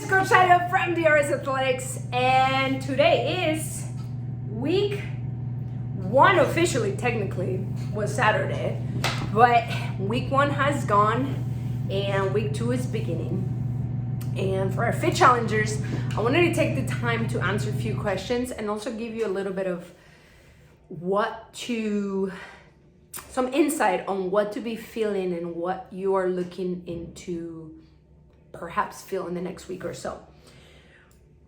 it's Coach Shaila from DRS Athletics, and today is week one. Officially, technically, was Saturday, but week one has gone and week two is beginning. And for our fit challengers, I wanted to take the time to answer a few questions and also give you a little bit of some insight on what to be feeling and what you are looking into perhaps feel in the next week or so.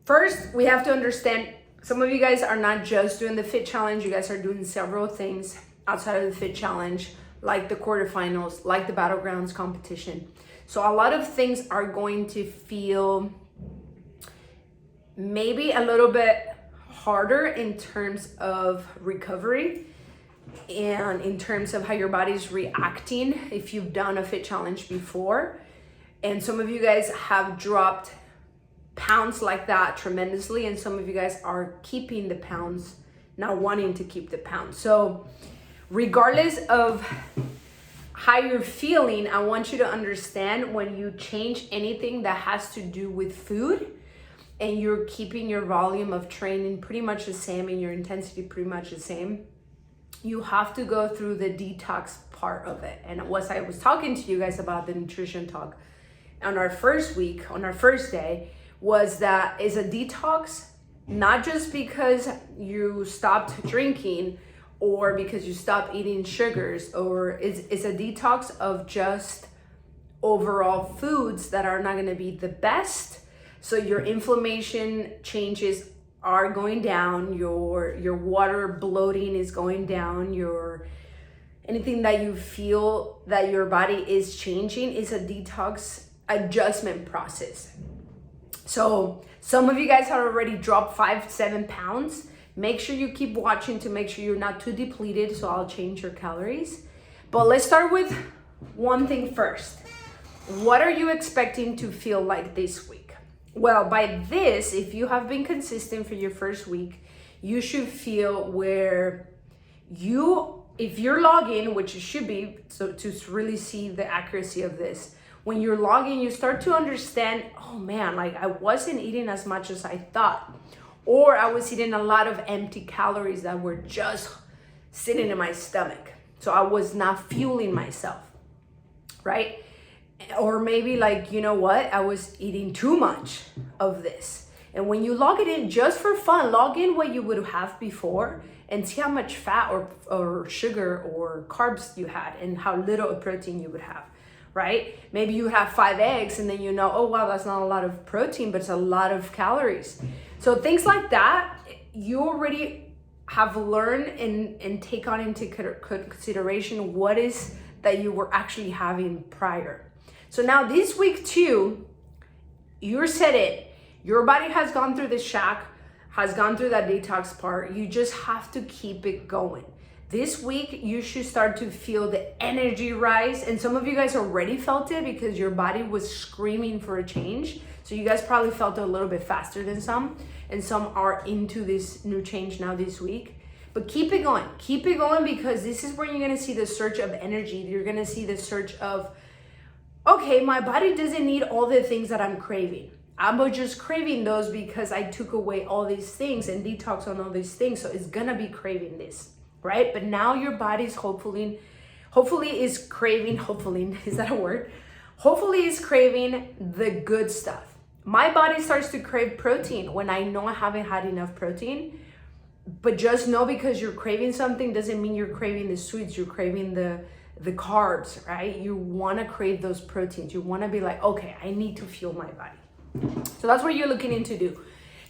First, we have to understand some of you guys are not just doing the fit challenge, you guys are doing several things outside of the fit challenge, like the quarterfinals, like the battlegrounds competition. So a lot of things are going to feel maybe a little bit harder in terms of recovery and in terms of how your body's reacting if you've done a fit challenge before. And some of you guys have dropped pounds like that tremendously, and some of you guys are keeping the pounds, not wanting to keep the pounds. So regardless of how you're feeling, I want you to understand when you change anything that has to do with food and you're keeping your volume of training pretty much the same and your intensity pretty much the same, you have to go through the detox part of it. And what I was talking to you guys about the nutrition talk on our first week, on our first day, was that is a detox, not just because you stopped drinking or because you stopped eating sugars, or it's a detox of just overall foods that are not gonna be the best. So your inflammation changes are going down, your water bloating is going down, anything that you feel that your body is changing is a detox adjustment process. So some of you guys have already dropped 5-7 pounds. Make sure you keep watching to make sure you're not too depleted, so I'll change your calories. But let's start with one thing first. What are you expecting to feel like this week? Well, by this, if you have been consistent for your first week, you should feel where if you're logging, which you should be, so to really see the accuracy of this, when you're logging, you start to understand, oh man, like I wasn't eating as much as I thought, or I was eating a lot of empty calories that were just sitting in my stomach. So I was not fueling myself, right? Or maybe like, you know what? I was eating too much of this. And when you log it in just for fun, log in what you would have before and see how much fat or sugar or carbs you had and how little protein you would have, right? Maybe you have 5 eggs and then you know, oh wow, that's not a lot of protein, but it's a lot of calories. So things like that, you already have learned and take on into consideration what is that you were actually having prior. So now this week too, you're set in. Your body has gone through the shack, has gone through that detox part. You just have to keep it going. This week, you should start to feel the energy rise. And some of you guys already felt it because your body was screaming for a change. So you guys probably felt it a little bit faster than some. And some are into this new change now this week. But keep it going. Keep it going, because this is where you're going to see the surge of energy. You're going to see the surge of, okay, my body doesn't need all the things that I'm craving. I'm just craving those because I took away all these things and detox on all these things. So it's going to be craving this. Right? But now your body's hopefully is craving, is that a word? Hopefully is craving the good stuff. My body starts to crave protein when I know I haven't had enough protein. But just know, because you're craving something doesn't mean you're craving the sweets, you're craving the carbs, right? You want to crave those proteins. You want to be like, okay, I need to fuel my body. So that's what you're looking into do.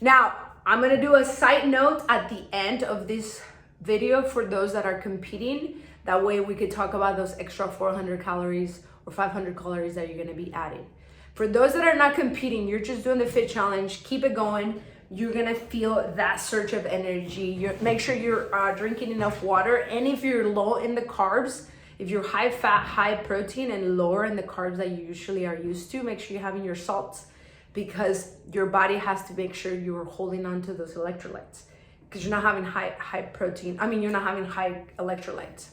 Now, I'm going to do a side note at the end of this video for those that are competing. That way we could talk about those extra 400 calories or 500 calories that you're going to be adding. For those that are not competing, you're just doing the fit challenge, keep it going. You're going to feel that surge of energy. Make sure you're drinking enough water. And if you're low in the carbs, if you're high fat, high protein, and lower in the carbs that you usually are used to, make sure you're having your salts, because your body has to make sure you're holding on to those electrolytes. Because you're not having high protein. You're not having high electrolytes.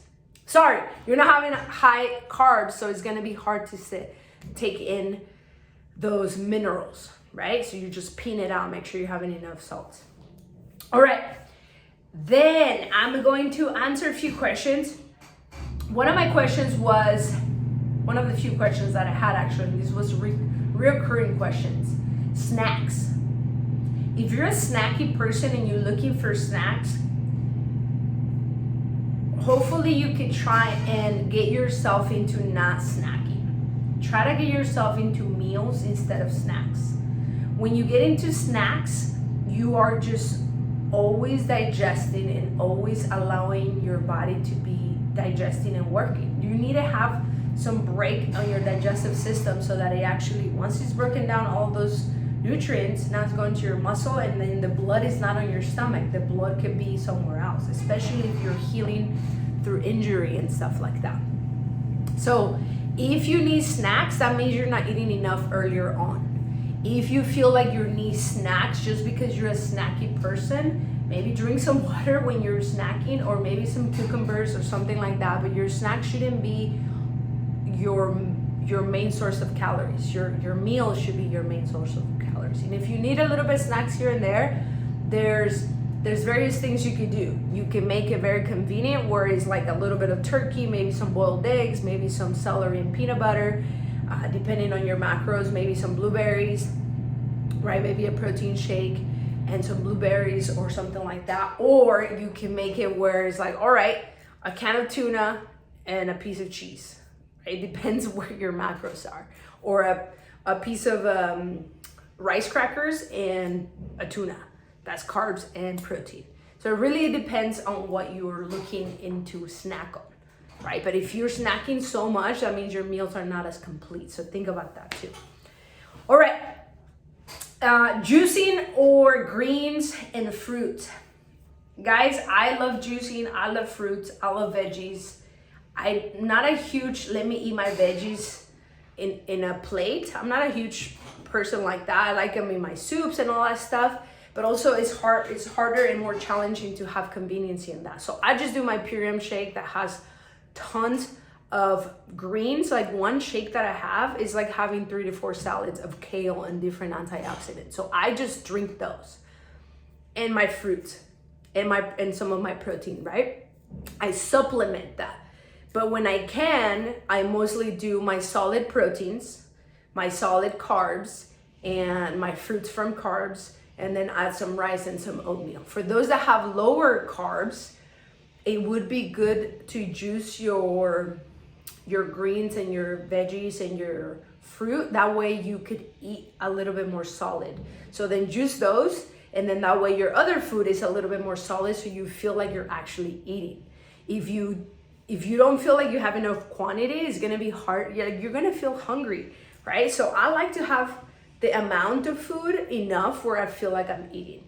Sorry, you're not having high carbs, so it's gonna be hard to take in those minerals. right? So you just peen it out, make sure you're having enough salt. All right, then I'm going to answer a few questions. One of my questions was, one of the few questions that I had actually, this was reoccurring questions, snacks. If you're a snacky person and you're looking for snacks, hopefully you can try and get yourself into not snacking. Try to get yourself into meals instead of snacks. When you get into snacks, you are just always digesting and always allowing your body to be digesting and working. You need to have some break on your digestive system so that it actually, once it's broken down all those nutrients, now it's going to your muscle, and then the blood is not on your stomach. The blood could be somewhere else, especially if you're healing through injury and stuff like that. So if you need snacks, that means you're not eating enough earlier on. If you feel like you need snacks just because you're a snacky person, maybe drink some water when you're snacking, or maybe some cucumbers or something like that, but your snack shouldn't be your main source of calories. Your meal should be your main source of calories. And if you need a little bit of snacks here and there, there's various things you could do. You can make it very convenient, where it's like a little bit of turkey, maybe some boiled eggs, maybe some celery and peanut butter, depending on your macros, maybe some blueberries, right? Maybe a protein shake and some blueberries or something like that. Or you can make it where it's like, all right, a can of tuna and a piece of cheese. It depends where your macros are. Or a piece of rice crackers and a tuna. That's carbs and protein. So it really depends on what you're looking into snack on, right? But if you're snacking so much, that means your meals are not as complete. So think about that too. All right, juicing or greens and fruit. Guys, I love juicing, I love fruits, I love veggies. I'm not a huge, let me eat my veggies in a plate. I'm not a huge person like that. I like them in my soups and all that stuff. But also it's harder and more challenging to have convenience in that. So I just do my Purium shake that has tons of greens. Like one shake that I have is like having 3 to 4 salads of kale and different antioxidants. So I just drink those and my fruits and some of my protein, right? I supplement that. But when I can, I mostly do my solid proteins, my solid carbs, and my fruits from carbs, and then add some rice and some oatmeal. For those that have lower carbs, it would be good to juice your greens and your veggies and your fruit. That way you could eat a little bit more solid. So then juice those, and then that way your other food is a little bit more solid, so you feel like you're actually eating. If you don't feel like you have enough quantity, it's gonna be hard. You're gonna feel hungry, right? So I like to have the amount of food enough where I feel like I'm eating.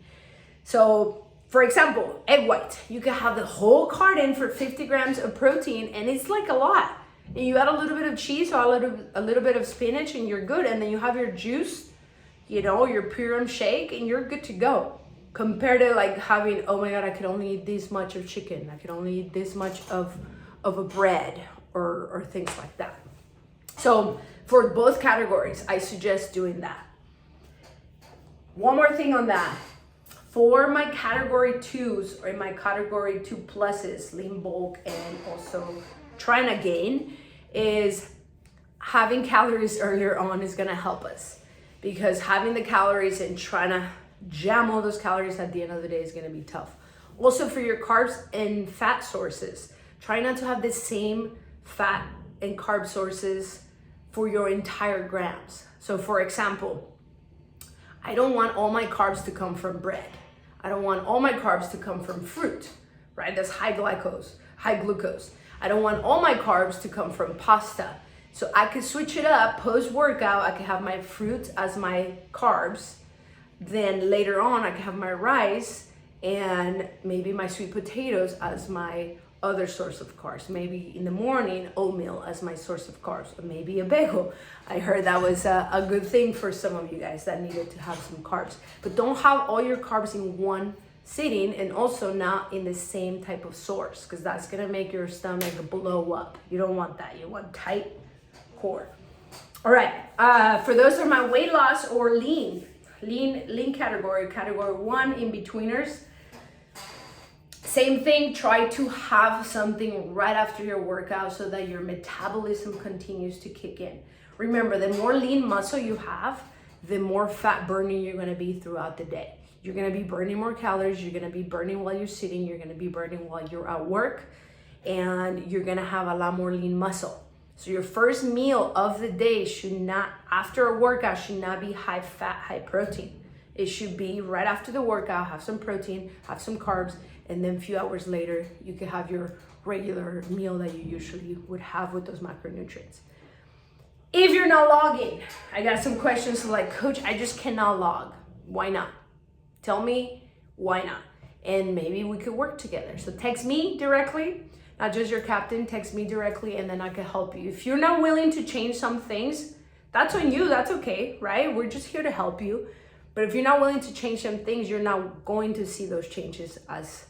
So for example, egg white, you can have the whole carton for 50 grams of protein, and it's like a lot. And you add a little bit of cheese or a little bit of spinach and you're good. And then you have your juice, your Purium shake, and you're good to go. Compared to like having, oh my God, I could only eat this much of chicken. I could only eat this much of a bread or things like that. So for both categories, I suggest doing that. One more thing on that. For my category 2s or my category 2 pluses, lean bulk and also trying to gain, is having calories earlier on is gonna help us, because having the calories and trying to jam all those calories at the end of the day is gonna be tough. Also for your carbs and fat sources, try not to have the same fat and carb sources for your entire grams. So for example, I don't want all my carbs to come from bread. I don't want all my carbs to come from fruit, right? That's high glucose. I don't want all my carbs to come from pasta. So I could switch it up post-workout. I could have my fruit as my carbs. Then later on, I could have my rice and maybe my sweet potatoes as my other source of carbs. Maybe in the morning, oatmeal as my source of carbs, or maybe a bagel. I heard that was a good thing for some of you guys that needed to have some carbs. But don't have all your carbs in one sitting, and also not in the same type of source, because that's gonna make your stomach blow up. You don't want that. You want tight core. All right, for those who are my weight loss or lean, lean category, category 1, in-betweeners. Same thing, try to have something right after your workout so that your metabolism continues to kick in. Remember, the more lean muscle you have, the more fat burning you're gonna be throughout the day. You're gonna be burning more calories, you're gonna be burning while you're sitting, you're gonna be burning while you're at work, and you're gonna have a lot more lean muscle. So your first meal of the day should not, after a workout, should not be high fat, high protein. It should be right after the workout, have some protein, have some carbs, and then a few hours later, you can have your regular meal that you usually would have with those macronutrients. If you're not logging, I got some questions like, Coach, I just cannot log. Why not? Tell me why not? And maybe we could work together. So text me directly, not just your captain, text me directly, and then I can help you. If you're not willing to change some things, that's on you, that's okay, right? We're just here to help you. But if you're not willing to change some things, you're not going to see those changes as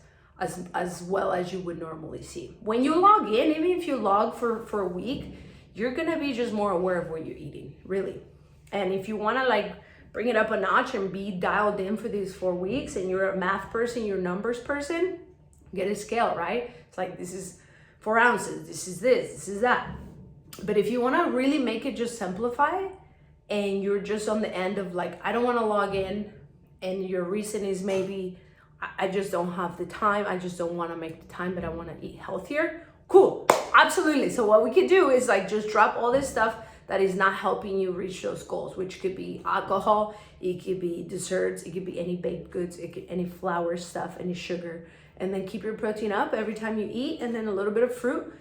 well as you would normally see. When you log in, even if you log for a week, you're gonna be just more aware of what you're eating, really. And if you wanna like bring it up a notch and be dialed in for these 4 weeks, and you're a math person, you're a numbers person, get a scale, right? It's like, this is 4 ounces, this is that. But if you wanna really make it just simplify, and you're just on the end of like, I don't wanna log in, and your reason is maybe, I just don't have the time, I just don't wanna make the time, but I wanna eat healthier, cool, absolutely. So what we could do is like just drop all this stuff that is not helping you reach those goals, which could be alcohol, it could be desserts, it could be any baked goods, it could any flour stuff, any sugar, and then keep your protein up every time you eat, and then a little bit of fruit,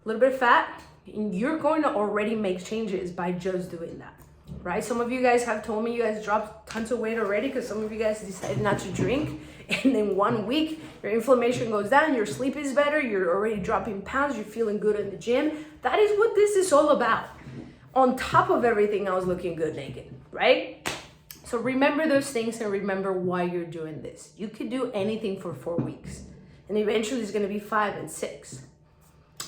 a little bit of fat, and you're going to already make changes by just doing that, right? Some of you guys have told me you guys dropped tons of weight already because some of you guys decided not to drink, and in 1 week, your inflammation goes down, your sleep is better, you're already dropping pounds, you're feeling good in the gym. That is what this is all about. On top of everything, I was looking good naked, right? So remember those things and remember why you're doing this. You could do anything for 4 weeks, and eventually it's gonna be 5 and 6.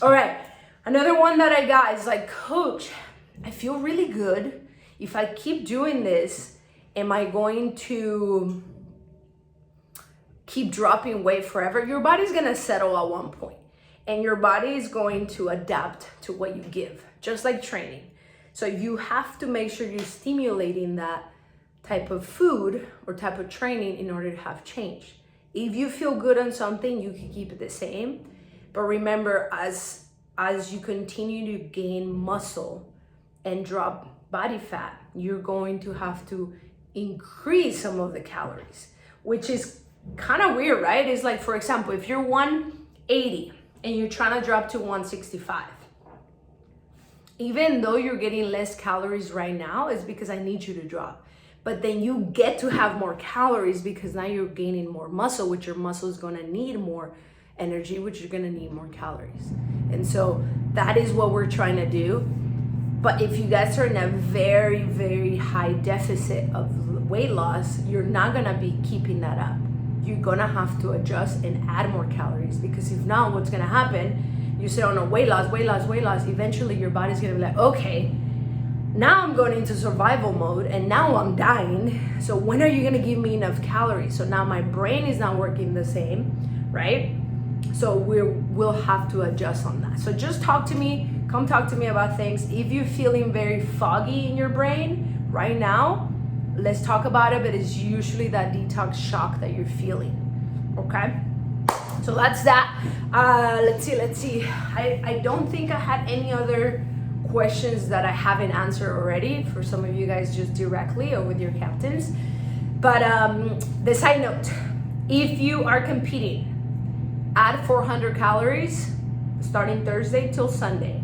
All right, another one that I got is like, Coach, I feel really good. If I keep doing this, am I going to keep dropping weight forever? Your body's gonna settle at one point, and your body is going to adapt to what you give, just like training. So you have to make sure you're stimulating that type of food or type of training in order to have change. If you feel good on something, you can keep it the same. But remember, as you continue to gain muscle and drop body fat, you're going to have to increase some of the calories, which is kind of weird, right? It's like, for example, if you're 180 and you're trying to drop to 165, even though you're getting less calories right now, it's because I need you to drop. But then you get to have more calories because now you're gaining more muscle, which your muscle is gonna need more energy, which you're gonna need more calories. And so that is what we're trying to do. But if you guys are in a very, very high deficit of weight loss, you're not gonna be keeping that up. You're gonna have to adjust and add more calories, because if not, what's gonna happen, you sit on a weight loss, eventually your body's gonna be like, okay, now I'm going into survival mode and now I'm dying. So when are you gonna give me enough calories? So now my brain is not working the same, right? So we'll have to adjust on that. So just talk to me, come talk to me about things. If you're feeling very foggy in your brain right now, let's talk about it, but it's usually that detox shock that you're feeling, okay? So that's that. Let's see. I don't think I had any other questions that I haven't answered already for some of you guys just directly or with your captains. But the side note, if you are competing, add 400 calories starting Thursday till Sunday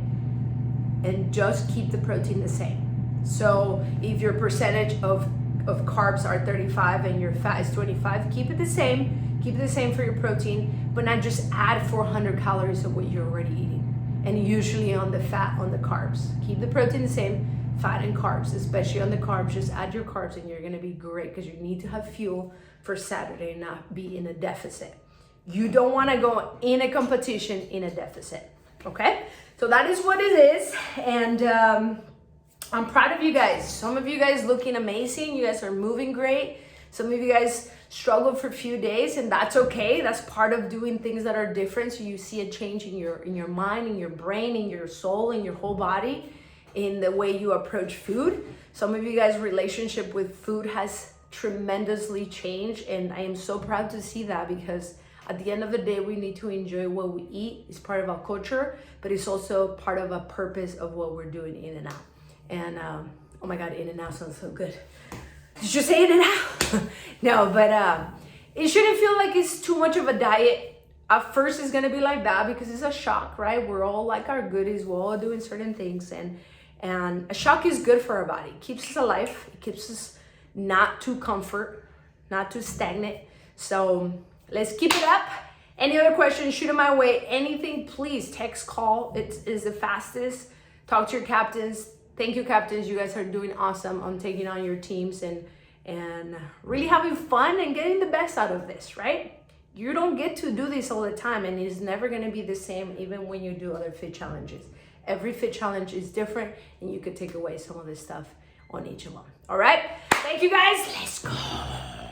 and just keep the protein the same. So if your percentage of carbs are 35 and your fat is 25, keep it the same. Keep it the same for your protein, but not just add 400 calories of what you're already eating. And usually on the fat, on the carbs. Keep the protein the same, fat and carbs, especially on the carbs. Just add your carbs and you're gonna be great, because you need to have fuel for Saturday and not be in a deficit. You don't wanna go in a competition in a deficit, okay? So that is what it is. And I'm proud of you guys. Some of you guys looking amazing. You guys are moving great. Some of you guys struggled for a few days, and that's okay. That's part of doing things that are different. So you see a change in your mind, in your brain, in your soul, in your whole body, in the way you approach food. Some of you guys' relationship with food has tremendously changed, and I am so proud to see that, because at the end of the day, we need to enjoy what we eat. It's part of our culture, but it's also part of a purpose of what we're doing in and out. And oh my God, in and out sounds so good. Did you say in and out? No, but it shouldn't feel like it's too much of a diet. At first, it's gonna be like that because it's a shock, right? We're all like our goodies, we're all doing certain things, and a shock is good for our body. It keeps us alive. It keeps us not too comfort, not too stagnant. So let's keep it up. Any other questions, shoot them my way. Anything, please text, call. It is the fastest. Talk to your captains. Thank you, captains. You guys are doing awesome on taking on your teams and really having fun and getting the best out of this, right? You don't get to do this all the time, and it's never gonna be the same even when you do other fit challenges. Every fit challenge is different, and you could take away some of this stuff on each of them. All right? Thank you, guys. Let's go.